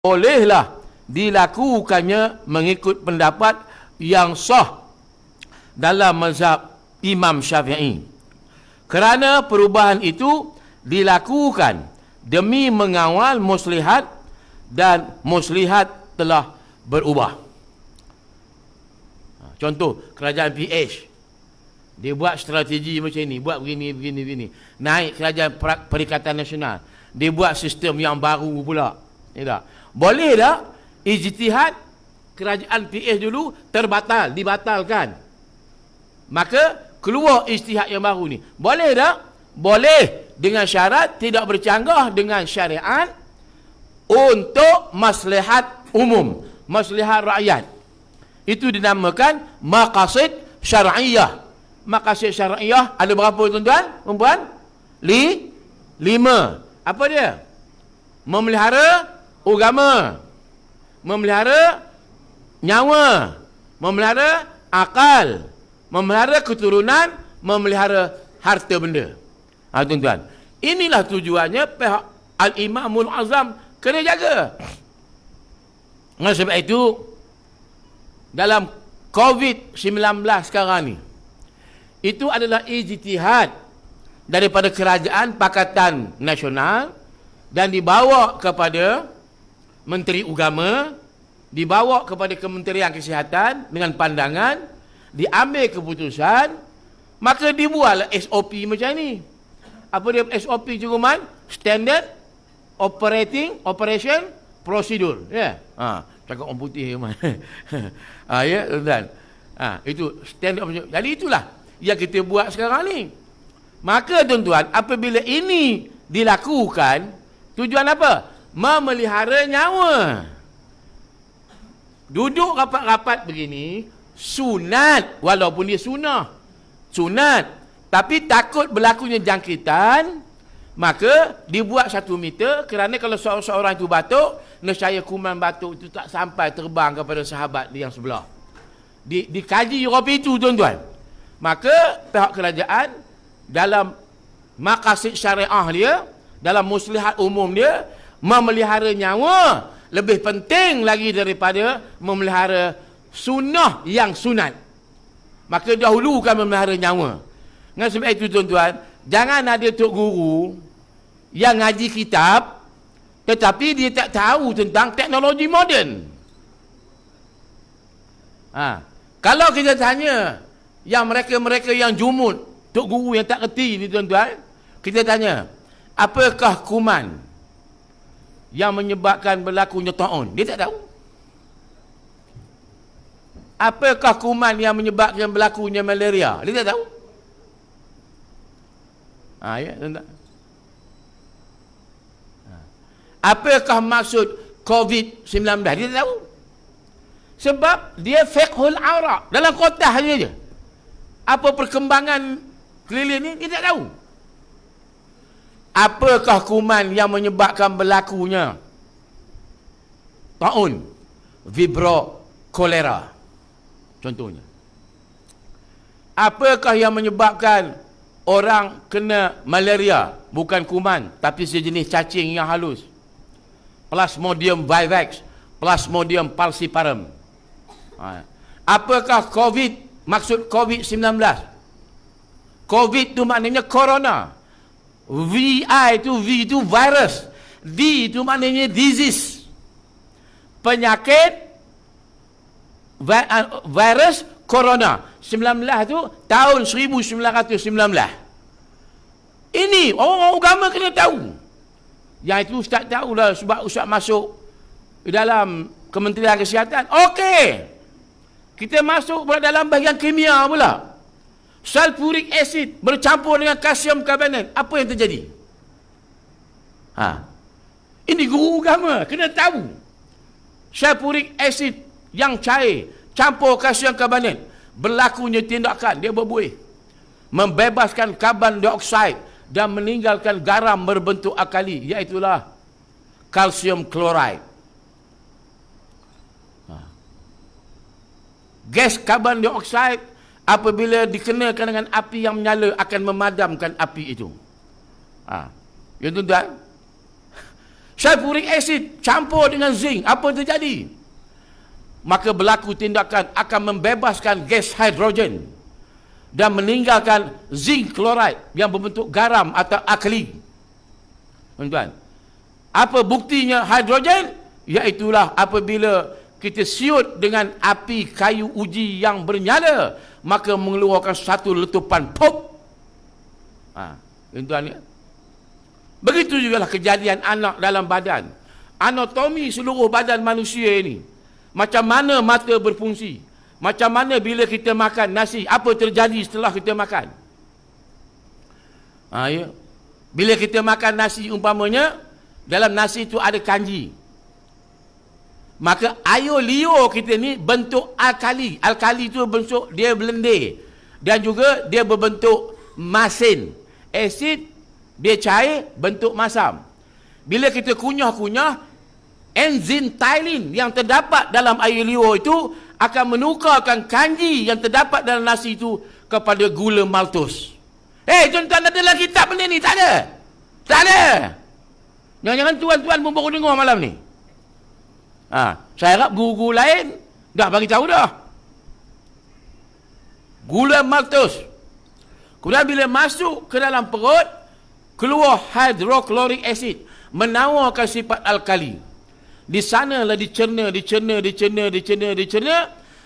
bolehlah dilakukannya mengikut pendapat yang sah dalam mazhab Imam Syafi'i. Kerana perubahan itu dilakukan demi mengawal muslihat dan muslihat telah berubah. Contoh, kerajaan PH. Dia buat strategi macam ni, buat begini. Naik kerajaan Perikatan Nasional. Dia buat sistem yang baru pula. Ya tak? Boleh tak ijtihad kerajaan PH dulu dibatalkan. Maka keluar ijtihad yang baru ni. Boleh tak? Boleh, dengan syarat tidak bercanggah dengan syariat untuk maslahat umum, maslahat rakyat. Itu dinamakan maqasid syar'iyah. Maqasid syar'iyah ada berapa tuan-tuan? Perempuan? 5. Apa dia? Memelihara agama, memelihara nyawa, memelihara akal, memelihara keturunan, memelihara harta benda. Tuan-tuan, inilah tujuannya pihak Al-Imamul Azam kena jaga. Oleh sebab itu, dalam COVID-19 sekarang ni, itu adalah ijtihad daripada Kerajaan Pakatan Nasional dan dibawa kepada Menteri Agama, dibawa kepada Kementerian Kesihatan dengan pandangan, diambil keputusan, maka dibuatlah SOP macam ni. Apa dia SOP cukuman? Standard Operation Procedure. Ya. Cakap orang putih memang. Ya, tuan-tuan. Itu standard operation. Jadi itulah yang kita buat sekarang ni. Maka tuan-tuan, apabila ini dilakukan, tujuan apa? Memelihara nyawa. Duduk rapat-rapat begini sunat, walaupun dia sunat. Tapi takut berlakunya jangkitan, maka dibuat 1 meter, kerana kalau seorang itu batuk, nescaya kuman batuk itu tak sampai terbang kepada sahabat yang sebelah. Dikaji Europe itu, tuan-tuan. Maka pihak kerajaan dalam maqasid syariah dia, dalam muslihat umum dia, memelihara nyawa lebih penting lagi daripada memelihara sunnah yang sunat. Maka dahulukan memelihara nyawa. Dengan sebab itu, tuan-tuan, jangan ada tok guru yang ngaji kitab tetapi dia tak tahu tentang teknologi moden. Kalau kita tanya yang mereka yang jumud, tok guru yang tak kerti ni, tuan-tuan, kita tanya, apakah kuman yang menyebabkan berlakunya taun? Dia tak tahu. Apakah kuman yang menyebabkan berlakunya malaria? Dia tak tahu. Ya, tuan-tuan. Apakah maksud COVID-19? Dia tak tahu. Sebab dia fiqhul Arab, dalam kotak saja. Apa perkembangan keliling ni, dia tak tahu. Apakah kuman yang menyebabkan berlakunya taun? Vibrio kolera contohnya. Apakah yang menyebabkan orang kena malaria? Bukan kuman, tapi sejenis cacing yang halus. Plasmodium vivax, Plasmodium falciparum. Apakah maksud COVID-19? COVID itu maknanya corona. V itu virus. D itu maknanya disease. Penyakit virus corona. 19 itu tahun 1919. Ini orang agama kena tahu. Yang itu ustaz tahulah sebab ustaz masuk dalam Kementerian Kesihatan. Okey. Kita masuk pula dalam bahagian kimia pula. Sulfuric acid bercampur dengan kalsium karbonat. Apa yang terjadi? Ini guru agama kena tahu. Sulfuric acid yang cair campur kalsium karbonat, berlakunya tindakan, dia berbuih, membebaskan karbon dioksida dan meninggalkan garam berbentuk alkali, iaitulah kalsium klorida. Gas karbon dioksida apabila dikenakan dengan api yang menyala akan memadamkan api itu. Ya tuan-tuan, sulfuric acid campur dengan zinc, apa yang terjadi? Maka berlaku tindakan akan membebaskan gas hidrogen dan meninggalkan zinc chloride yang berbentuk garam atau alkali. Tuan-tuan, apa buktinya hidrogen? Iaitulah apabila kita siut dengan api kayu uji yang bernyala, maka mengeluarkan satu letupan pop. Tuan-tuan ya. Begitu jugalah kejadian anak dalam badan. Anatomi seluruh badan manusia ini. Macam mana mata berfungsi. Macam mana bila kita makan nasi, apa terjadi setelah kita makan. Ya. Bila kita makan nasi umpamanya, dalam nasi itu ada kanji. Maka air liur kita ni bentuk alkali. Alkali itu bentuk dia lendir. Dan juga dia berbentuk masin. Asid, dia cair, bentuk masam. Bila kita kunyah-kunyah, enzim ptyalin yang terdapat dalam air liur itu akan menukarkan kanji yang terdapat dalam nasi itu kepada gula maltos. Tuan-tuan, ada dalam kitab benda ni? Tak ada. Tak ada. Jangan-jangan tuan-tuan pun baru dengar malam ni. Saya harap guru-guru lain dah bagi tahu dah. Gula maltos. Kemudian bila masuk ke dalam perut, keluar hydrochloric acid, menawarkan sifat alkali. Di sanalah dicerna,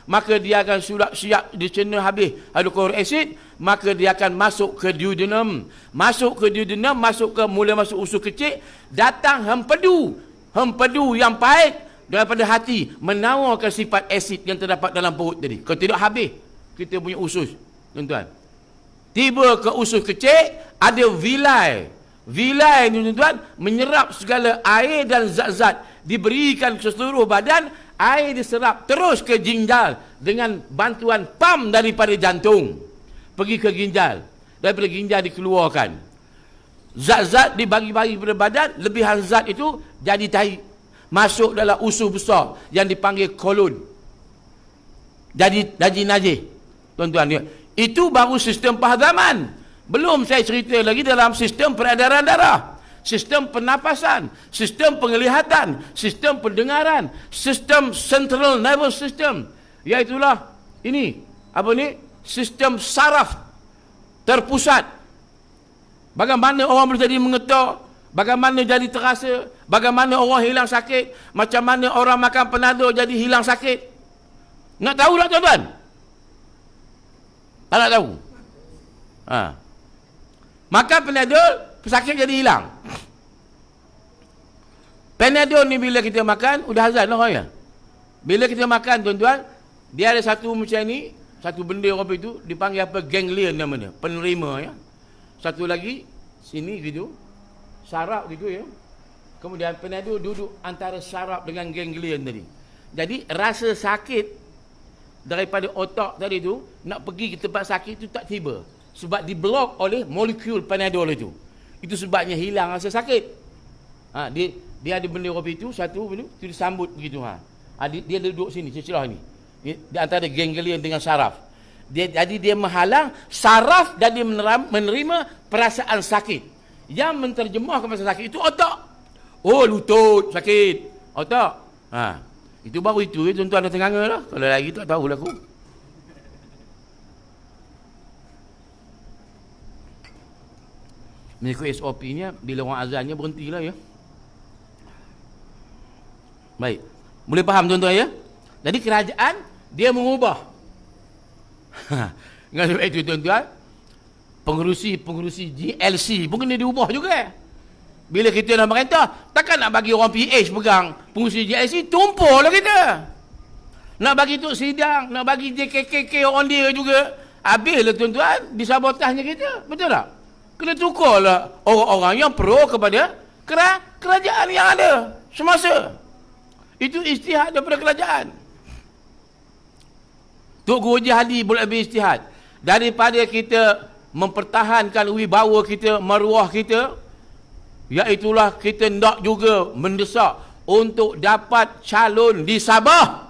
maka dia akan siap dicerna habis hydrochloric acid, maka dia akan masuk ke duodenum. Masuk ke mula masuk usus kecil, datang hempedu yang pahit daripada hati, menawarkan sifat asid yang terdapat dalam perut tadi. Kalau tidak habis kita punya usus, tuan-tuan. Tiba ke usus kecil, ada vilai. Vilai ni, tuan-tuan, menyerap segala air dan zat-zat, diberikan ke seluruh badan, air diserap terus ke ginjal dengan bantuan pam daripada jantung. Pergi ke ginjal, daripada ginjal dikeluarkan. Zat-zat dibagi-bagi pada badan, lebihan zat itu jadi tahi. Masuk dalam usus besar yang dipanggil kolon. Jadi najis. Tuan-tuan, itu baru sistem pahadaman. Belum saya cerita lagi dalam sistem peredaran darah, sistem pernafasan, sistem penglihatan, sistem pendengaran, sistem central nervous system. Iaitulah ini, sistem saraf terpusat. Bagaimana orang boleh jadi mengetuk, bagaimana jadi terasa, bagaimana orang hilang sakit, macam mana orang makan Panadol jadi hilang sakit. Nak tahu tak, tuan-tuan? Tak nak tahu? Makan Panadol, sakit jadi hilang. Panadol ni bila kita makan, udah azan lah ya. Bila kita makan, tuan-tuan, dia ada satu macam ni, satu benda apa itu, dipanggil apa? Ganglion namanya, penerima ya. Satu lagi, sini gitu, saraf gitu ya. Kemudian Panadol duduk antara saraf dengan ganglion tadi. Jadi rasa sakit daripada otak tadi tu, nak pergi ke tempat sakit tu tak tiba. Sebab diblok oleh molekul Panadol itu. Itu sebabnya hilang rasa sakit. Dia ada benda kopi itu, satu benda, itu disambut begitu. Dia duduk sini, celah ni. Di antara ganglion dengan saraf. Jadi dia menghalang saraf dan dia menerima perasaan sakit. Yang menterjemahkan perasaan sakit itu otak. Oh, lutut sakit, otak. Itu baru itu ya, tuan-tuan dah tenganga lah. Kalau lagi tak tahulah aku. Mengikut SOP-nya, bila orang azannya berhentilah ya. Baik. Boleh faham tuan-tuan ya? Jadi kerajaan dia mengubah. Dengan sebab itu tuan-tuan, pengerusi GLC pun kena diubah juga. Bila kita nak merintah, takkan nak bagi orang PH pegang pengerusi GLC, tumpul lah kita. Nak bagi tu sidang, nak bagi JKKK orang dia juga, habislah tuan-tuan, disabotahnya kita. Betul tak? Kena tukarlah orang-orang yang pro kepada kerajaan yang ada semasa. Itu istihad daripada kerajaan. Tok Guru Haji Hadi boleh lebih istihad. Daripada kita mempertahankan wibawa kita, maruah kita, iaitulah kita nak juga mendesak untuk dapat calon di Sabah.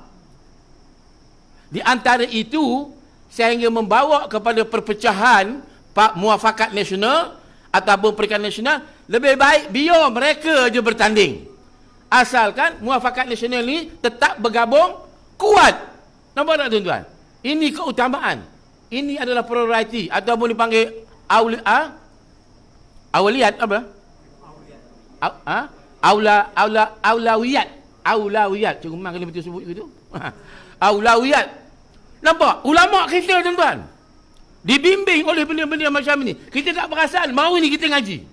Di antara itu, sehingga membawa kepada perpecahan muafakat nasional ataupun perikatan nasional, lebih baik biar mereka je bertanding. Asalkan Muafakat Nasional ni tetap bergabung kuat. Nampak tak tuan-tuan? Ini keutamaan. Ini adalah prioriti ataupun dipanggil awaliyat apa? Aulawiyat. Aulawiyat. Cikgu Mak kena betul sebut gitu. Aulawiyat. Nampak? Ulama kita tuan-tuan dibimbing oleh benda-benda macam ni. Kita tak perasan, mau ni kita ngaji.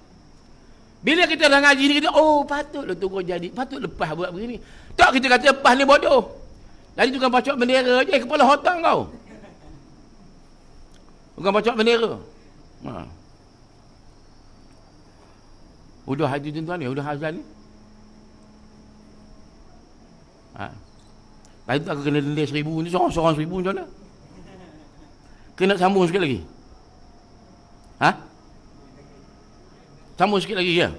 Bila kita dah ngaji ni, kita, oh patutlah tunggu jadi, patut lepas buat begini. Tak, kita kata lepas ni bodoh. Jadi tukang pacok bendera je, kepala hotang kau. Tukang pacok bendera. Udah haji tuan-tuan ni, udah azan ni. Tadi tu aku kena denda 1,000 ni, seorang 1,000 macam mana? Kena sambung sikit lagi. Sambung sikit lagi ya.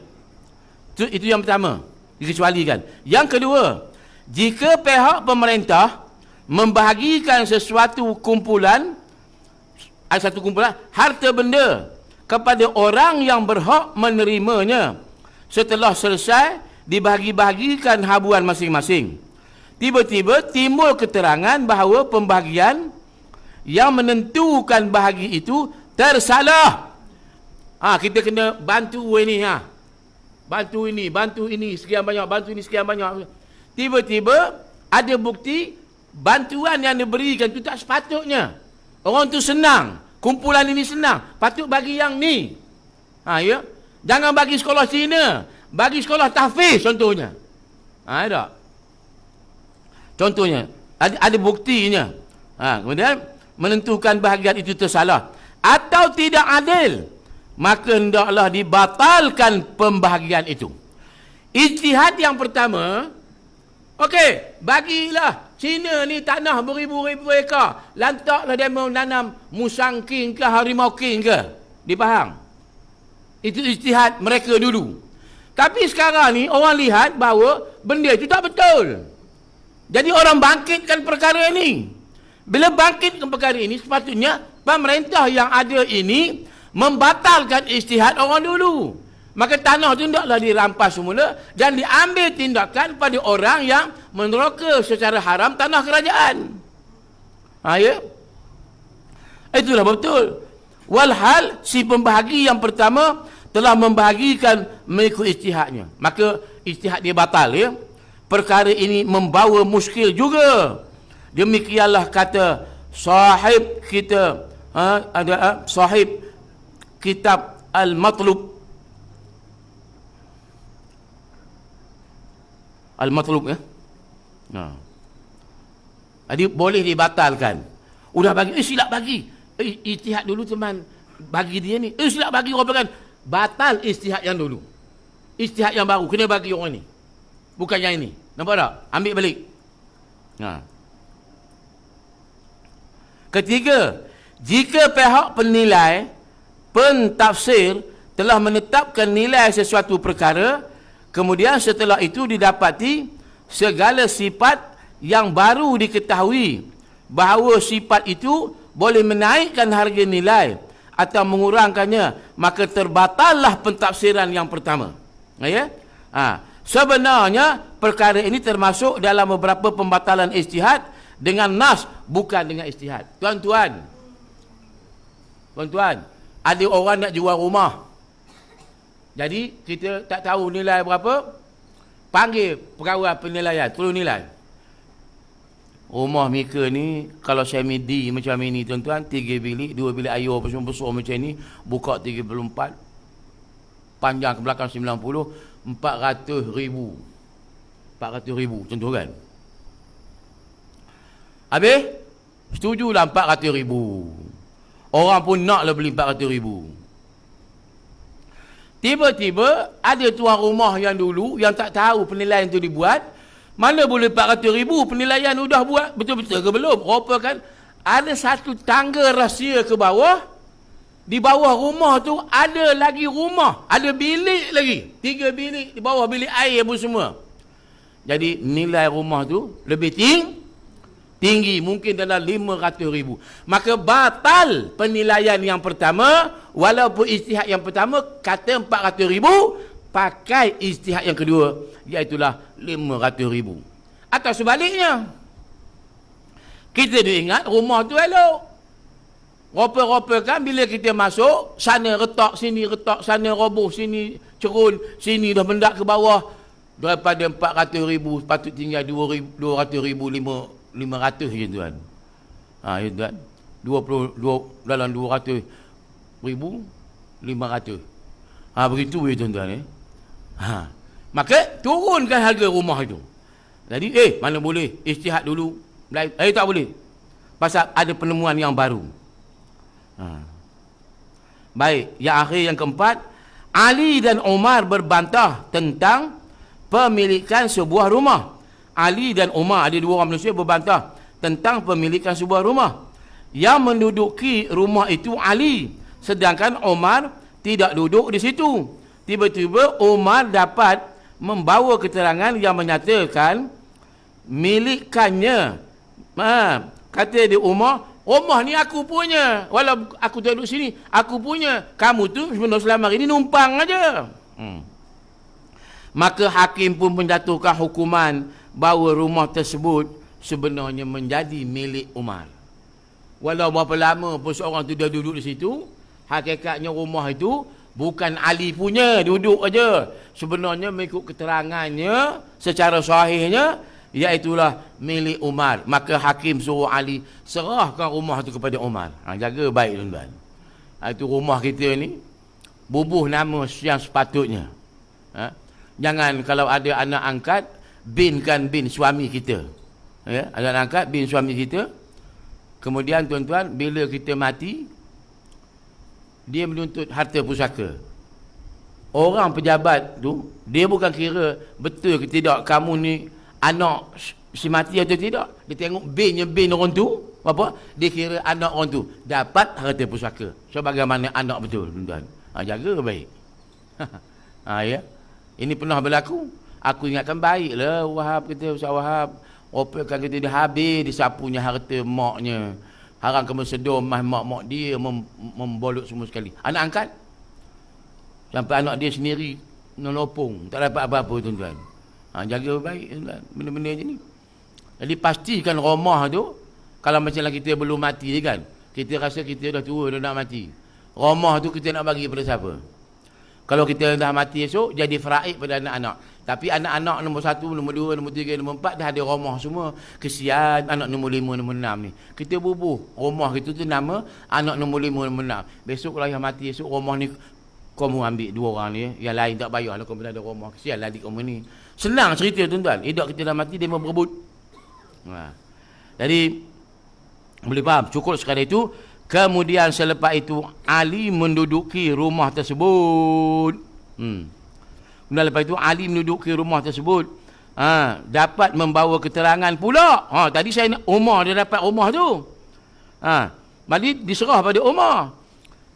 Itu yang pertama, dikecualikan. Yang kedua, jika pihak pemerintah membahagikan sesuatu kumpulan harta benda kepada orang yang berhak menerimanya setelah selesai dibahagi-bahagikan habuan masing-masing, tiba-tiba timbul keterangan bahawa pembahagian yang menentukan bahagi itu tersalah. Kita kena bantu ini, bantu ini sekian banyak, bantu ini sekian banyak. Tiba-tiba ada bukti bantuan yang diberikan itu tak sepatutnya. Orang tu senang, kumpulan ini senang, patut bagi yang ni. Ya. Jangan bagi sekolah Cina, bagi sekolah tahfiz contohnya. Tak? Contohnya, ada buktinya. Kemudian menentukan bahagian itu tersalah atau tidak adil, maka hendaklah dibatalkan pembahagian itu. Ijtihad yang pertama, okey, bagilah Cina ni tanah beribu-ribu ekar, lantaklah dia menanam musang king ke harimau king ke di Pahang. Itu ijtihad mereka dulu. Tapi sekarang ni orang lihat bahawa benda itu tak betul. Jadi orang bangkitkan perkara ini. Bila bangkitkan perkara ini, sepatutnya pemerintah yang ada ini membatalkan ijtihad orang dulu. Maka tanah itu hendaklah dirampas semula dan diambil tindakan pada orang yang meneroka secara haram tanah kerajaan. Ya? Itulah betul. Walhal si pembahagi yang pertama telah membahagikan mengikut ijtihadnya, maka ijtihad dia batal ya. Perkara ini membawa muskil juga. Demikianlah kata sahib kita, sahib kitab Al-Matlub. Al-Matlub ya. Jadi boleh dibatalkan. Udah bagi, silap bagi. Ijtihad dulu teman, bagi dia ni. Silap bagi, orang bilang batal ijtihad yang dulu. Ijtihad yang baru kena bagi orang ni. Bukan yang ini. Nampak tak? Ambil balik. Ketiga, jika pihak penilai, pentafsir telah menetapkan nilai sesuatu perkara, kemudian setelah itu didapati segala sifat yang baru diketahui bahawa sifat itu boleh menaikkan harga nilai atau mengurangkannya, maka terbatallah pentafsiran yang pertama. Ya? Sebenarnya perkara ini termasuk dalam beberapa pembatalan ijtihad dengan nas, bukan dengan ijtihad. Tuan-tuan, ada orang nak jual rumah. Jadi kita tak tahu nilai berapa, panggil pegawai penilaian, tolong nilai. Rumah mereka ni kalau semi D macam ini tuan-tuan, 3 bilik, 2 bilik air besar-besar macam ni, buka 34, panjang ke belakang 90, 400,000. 400,000 contoh kan. Habis setujulah 400,000. Orang pun naklah beli 400,000. Tiba-tiba ada tuan rumah yang dulu yang tak tahu penilaian itu dibuat. Mana boleh 400,000 penilaian sudah buat betul-betul ke belum? Rupakan ada satu tangga rahsia ke bawah. Di bawah rumah tu ada lagi rumah, ada bilik lagi, 3 bilik di bawah, bilik air pun semua. Jadi nilai rumah tu lebih tinggi, mungkin dalam 500,000. Maka batal penilaian yang pertama, walaupun ijtihad yang pertama kata 400,000, pakai ijtihad yang kedua, iaitulah 500,000. Atau sebaliknya, kita ingat rumah tu elok. Rupa-rupa kan bila kita masuk, sana retak, sini retak, sana roboh, sini cerun, sini dah mendak ke bawah. Daripada 400,000 patut tinggal 200,000, 500 je tuan. Ya tuan. 22 dalam 200,000, 500. Begitu je tuan-tuan. Maka turunkan harga rumah itu. Jadi mana boleh ijtihad dulu. Tak boleh. Pasal ada penemuan yang baru. Baik, yang akhir, yang keempat, Ali dan Umar berbantah tentang pemilikan sebuah rumah. Ali dan Umar, ada dua orang manusia, berbantah tentang pemilikan sebuah rumah. Yang menduduki rumah itu Ali, sedangkan Umar tidak duduk di situ. Tiba-tiba Umar dapat membawa keterangan yang menyatakan milikannya. Kata dia Umar, rumah ni aku punya. Walau aku tak duduk sini, aku punya. Kamu tu sebenarnya selama ini numpang aja. Maka hakim pun menjatuhkan hukuman bahawa rumah tersebut sebenarnya menjadi milik Umar. Walau berapa lama pun seorang tu dah duduk di situ, hakikatnya rumah itu bukan Ali punya, duduk aja. Sebenarnya mengikut keterangannya secara sahihnya, iaitulah milik Umar. Maka hakim suruh Ali serahkan rumah itu kepada Umar. Jaga baik tuan-tuan. Itu rumah kita ni, bubuh nama yang sepatutnya. Jangan kalau ada anak angkat, binkan bin suami kita. Anak angkat bin suami kita. Kemudian tuan-tuan, bila kita mati, dia menuntut harta pusaka. Orang pejabat tu, dia bukan kira betul ke tidak kamu ni anak si mati atau tidak. Dia tengok bin orang tu, apa? Dia kira anak orang tu dapat harta pusaka. So bagaimana anak betul, tuan-tuan? Jaga baik. Ya. Ini pernah berlaku. Aku ingatkan baiklah Wahab kita, Ustaz Wahab. Rupakan kita dia habis disapunya harta maknya. Harang kemen sedom mak dia membolot semua sekali. Anak angkat sampai anak dia sendiri melopong, tak dapat apa-apa tuan-tuan. Jaga baik tuan-tuan, benda-benda macam ni. Jadi pastikan rumah tu, kalau macam kita belum mati kan, kita rasa kita dah tua dah nak mati. Rumah tu kita nak bagi pada siapa? Kalau kita dah mati esok, jadi faraid pada anak-anak. Tapi anak-anak nombor 1, nombor 2, nombor 3, nombor 4 dah ada rumah semua. Kesian anak nombor 5, nombor 6 ni. Kita bubuh rumah kita tu nama anak nombor 5, nombor 6. Besok kalau yang mati esok, rumah ni kamu ambil 2 orang ni. Yang lain tak payahlah kamu ada rumah. Kesian lah adik kamu ni. Senang cerita tuan-tuan. Idak kita dah mati, dia mau berebut. Jadi boleh faham. Cukup sekadar itu. Kemudian selepas itu Ali menduduki rumah tersebut. Kemudian lepas itu Ali menduduki rumah tersebut. Dapat membawa keterangan pula. Tadi saya Umar dia dapat rumah tu. Mari diserah pada Umar.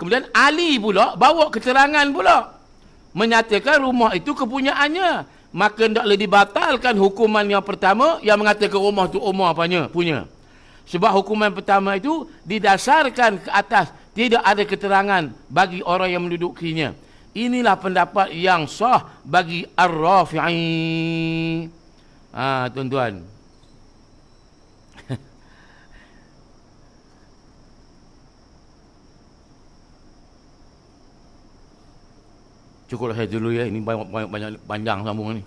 Kemudian Ali pula bawa keterangan pula, menyatakan rumah itu kepunyaannya. Maka hendaklah dibatalkan hukuman yang pertama yang mengatakan rumah tu Umar punya. Sebab hukuman pertama itu didasarkan ke atas tidak ada keterangan bagi orang yang mendudukinya. Inilah pendapat yang sah bagi Ar-Rafi'i. Tuan-tuan. Cukuplah saya dulu ya. Ini banyak panjang sambung ni.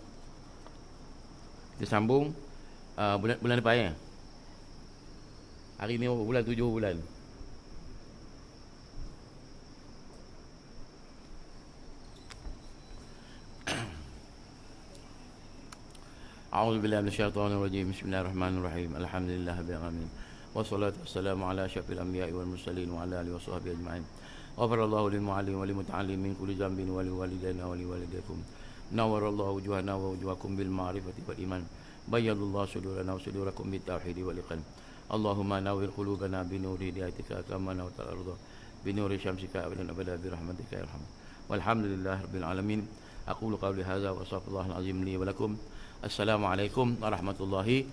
Kita sambung bulan depan ya. Hari ni bulan 7 bulan. A'udzubillahi minasyaitonirrajim. Bismillahirrahmanirrahim. Alhamdulillahirabbil alamin. Wassalatu wassalamu ala asyrafil anbiya'i wal mursalin wa ala alihi washabbihi ajma'in. Ghafarallahu lil mu'allim wa lil muta'allimin kulli dhanbin wa lil walidayna wa lil walidaykum. Nawwarallahu wujuhana wa wujuhakum bil ma'rifati wal iman. Bayyadallahu sudurana wa sudurakum bit tauhid wal iqan. Allahumma nawwir qulubana bi nuri hidayatika kama nawwara al-ardha bi nuri syamsika abadan abada bi rahmatika ya arham. Walhamdulillahirabbil alamin. Aqulu qawli hadza wa astaghfirullahal azim li wa lakum. Assalamualaikum warahmatullahi